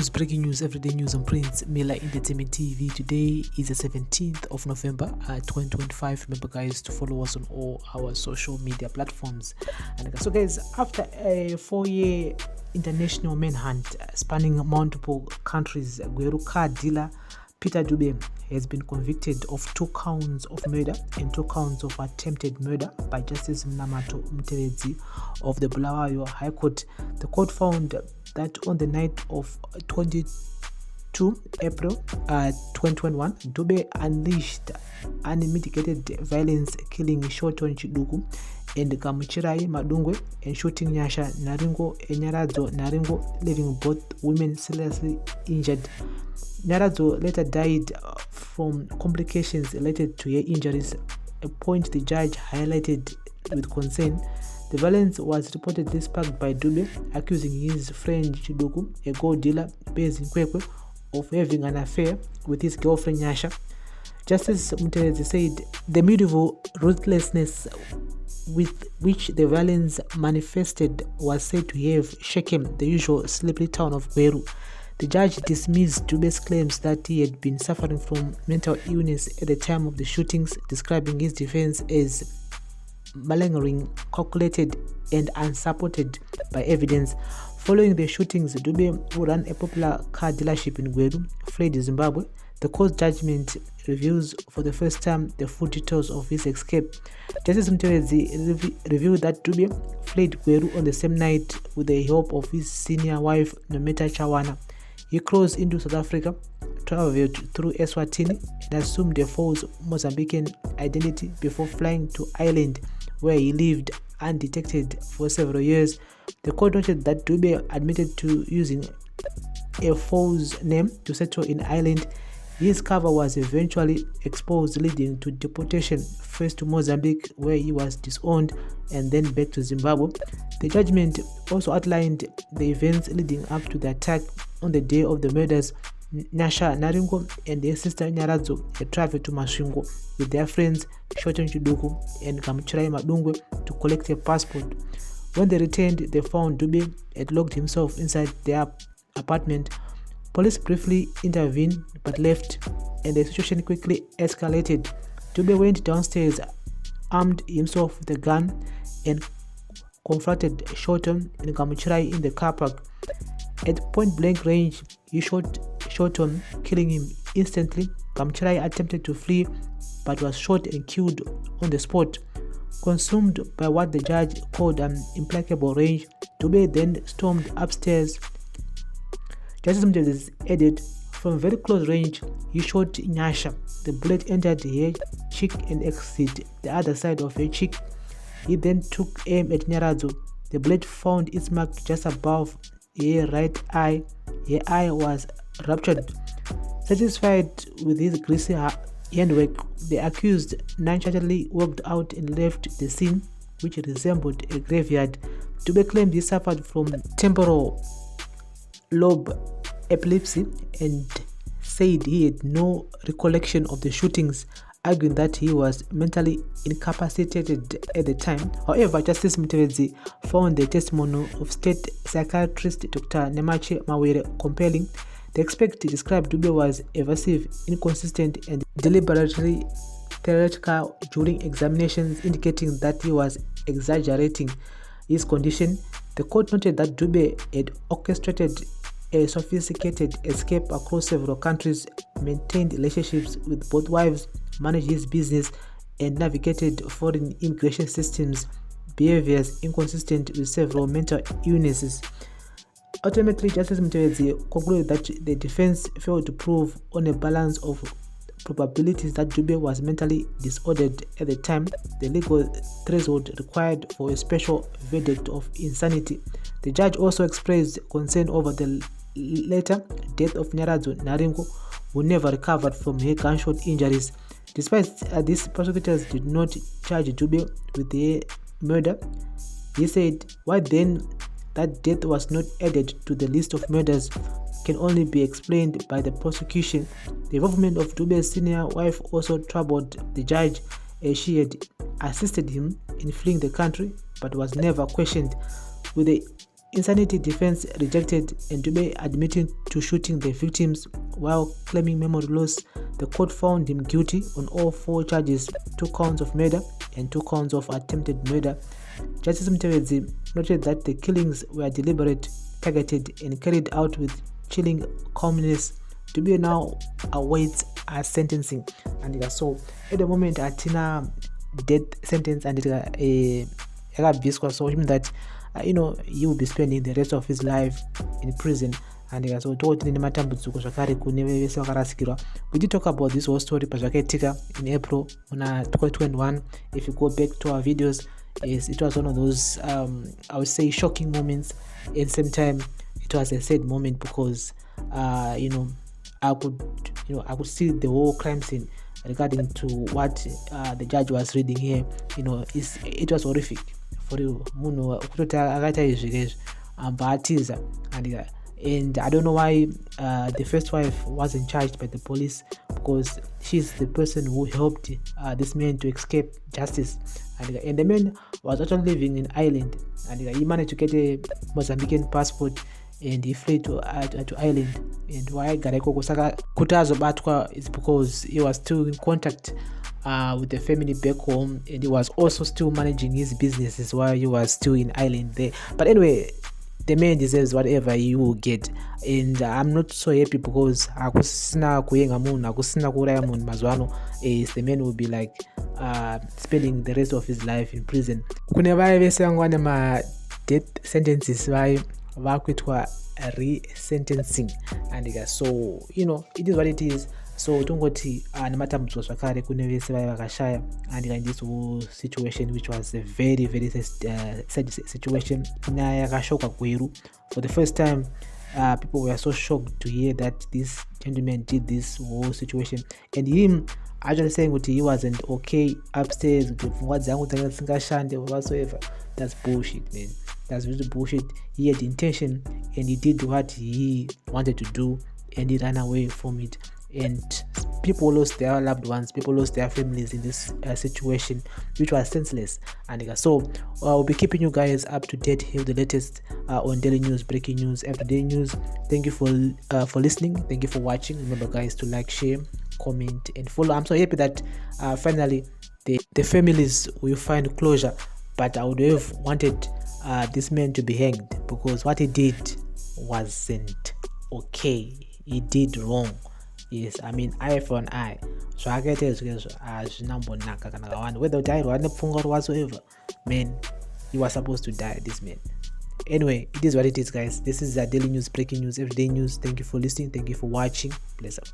breaking news, everyday news on Prince Miller Entertainment TV. Today is the 17th of November 2025. Remember guys to follow us on all our social media platforms. And so guys, after a 4-year international manhunt spanning multiple countries, Gweru car dealer Peter Dube has been convicted of 2 counts of murder and 2 counts of attempted murder by Justice Munamato Mutevddzi of the Bulawayo High Court. The court found that on the night of 22 April 2021, Dube unleashed unmitigated violence, killing Shoton Chiduku and Kamuchirai Madungwe and shooting Nyasha Naringo and Nyaradzo Naringo, leaving both women seriously injured. Nyaradzo later died from complications related to her injuries, a point the judge highlighted with concern. The violence was reportedly sparked by Dube accusing his friend Chiduku, a gold dealer based in Gwere, of having an affair with his girlfriend Nyasha. Justice Mutevddzi said the medieval ruthlessness with which the violence manifested was said to have shaken the usual sleepy town of Gweru. The judge dismissed Dube's claims that he had been suffering from mental illness at the time of the shootings, describing his defense as malingering, calculated, and unsupported by evidence. Following the shootings, Dube, who ran a popular car dealership in Gweru, fled Zimbabwe. The court judgment reveals for the first time the full details of his escape. Justice Munamato revealed that Dube fled Gweru on the same night with the help of his senior wife, Nometa Chawana. He crossed into South Africa, traveled through Eswatini, and assumed a false Mozambican identity before flying to Ireland, where he lived undetected for several years. The court noted that Dube admitted to using a false name to settle in Ireland. His cover was eventually exposed, leading to deportation, first to Mozambique, where he was disowned, and then back to Zimbabwe. The judgment also outlined the events leading up to the attack. On the day of the murders, Nyasha Naringo and their sister Nyaradzo had traveled to Masvingo with their friends Shoton Chiduku and Kamuchirai Madungwe to collect a passport. When they returned, they found Dube had locked himself inside their apartment. Police briefly intervened but left, and the situation quickly escalated. Dube went downstairs, armed himself with a gun, and confronted Shoton and Kamuchirai in the car park. At point-blank range, he shot Shoton, killing him instantly. Kamuchirai attempted to flee but was shot and killed on the spot. Consumed by what the judge called an implacable rage, Dube then stormed upstairs. Justice Mutevddzi added, from very close range, he shot Nyasha. The bullet entered her cheek and exited the other side of her cheek. He then took aim at Nyaradzo. The bullet found its mark just above her right eye. Her eye was ruptured. Satisfied with his greasy handwork, the accused nonchalantly walked out and left the scene, which resembled a graveyard. Dube claimed he suffered from temporal lobe epilepsy and said he had no recollection of the shootings, arguing that he was mentally incapacitated at the time. However, Justice Mutevddzi found the testimony of state psychiatrist Dr. Nemache Mawere compelling. The expert described Dube was evasive, inconsistent, and deliberately theoretical during examinations, indicating that he was exaggerating his condition. The court noted that Dube had orchestrated a sophisticated escape across several countries, maintained relationships with both wives, managed his business, and navigated foreign immigration systems, behaviors inconsistent with several mental illnesses. Ultimately, Justice Mutevddzi concluded that the defense failed to prove on a balance of probabilities that Dube was mentally disordered at the time, the legal threshold required for a special verdict of insanity. The judge also expressed concern over the later death of Nyaradzo Naringo, who never recovered from her gunshot injuries. Despite this, prosecutors did not charge Dube with the murder. He said, why then that death was not added to the list of murders can only be explained by the prosecution. The involvement of Dube's senior wife also troubled the judge, as she had assisted him in fleeing the country but was never questioned. With the insanity defense rejected and Dube admitting to shooting the victims while claiming memory loss. The court found him guilty on all 4 charges, 2 counts of murder and 2 counts of attempted murder. Justice Mutevddzi noted that the killings were deliberate, targeted and carried out with chilling calmness. Dube now awaits a sentencing, and so at the moment atina death sentence and so which means that he will be spending the rest of his life in prison. And so we did talk about this whole story in April 2021. If you go back to our videos, it was one of those I would say shocking moments. At the same time, it was a sad moment because I could see the whole crime scene regarding to what the judge was reading here. It was horrific for you. And I don't know why the first wife wasn't charged by the police, because she's the person who helped this man to escape justice. And the man was actually living in Ireland, and he managed to get a Mozambican passport, and he fled to Ireland. And why Gareko Kosaka Kutazo Batwa is because he was still in contact with the family back home, and he was also still managing his businesses while he was still in Ireland there. But anyway, the man deserves whatever he will get, and I'm not so happy because the man will be like spending the rest of his life in prison. Death sentences re-sentencing, and so it is what it is. So tungoti nematambudziko zvakare kune vese vaya vakashaya in this whole situation, which was a very very sad situation. Nyaya yakashoka Gweru. For the first time, people were so shocked to hear that this gentleman did this whole situation, and him actually saying that he wasn't okay upstairs whatsoever. That's bullshit, man. That's really bullshit. He had intention and he did what he wanted to do, and he ran away from it. And people lost their loved ones, people lost their families in this situation, which was senseless. And so we'll be keeping you guys up to date with the latest on daily news, breaking news, everyday news. Thank you for listening. Thank you for watching. Remember, guys, to like, share, comment, and follow. I'm so happy that finally the families will find closure. But I would have wanted this man to be hanged, because what he did wasn't okay. He did wrong. Yes, I mean eye for an eye. So I get it as number whether whatsoever. Man, he was supposed to die, this man. Anyway, it is what it is, guys. This is daily news, breaking news, everyday news. Thank you for listening. Thank you for watching. Bless up.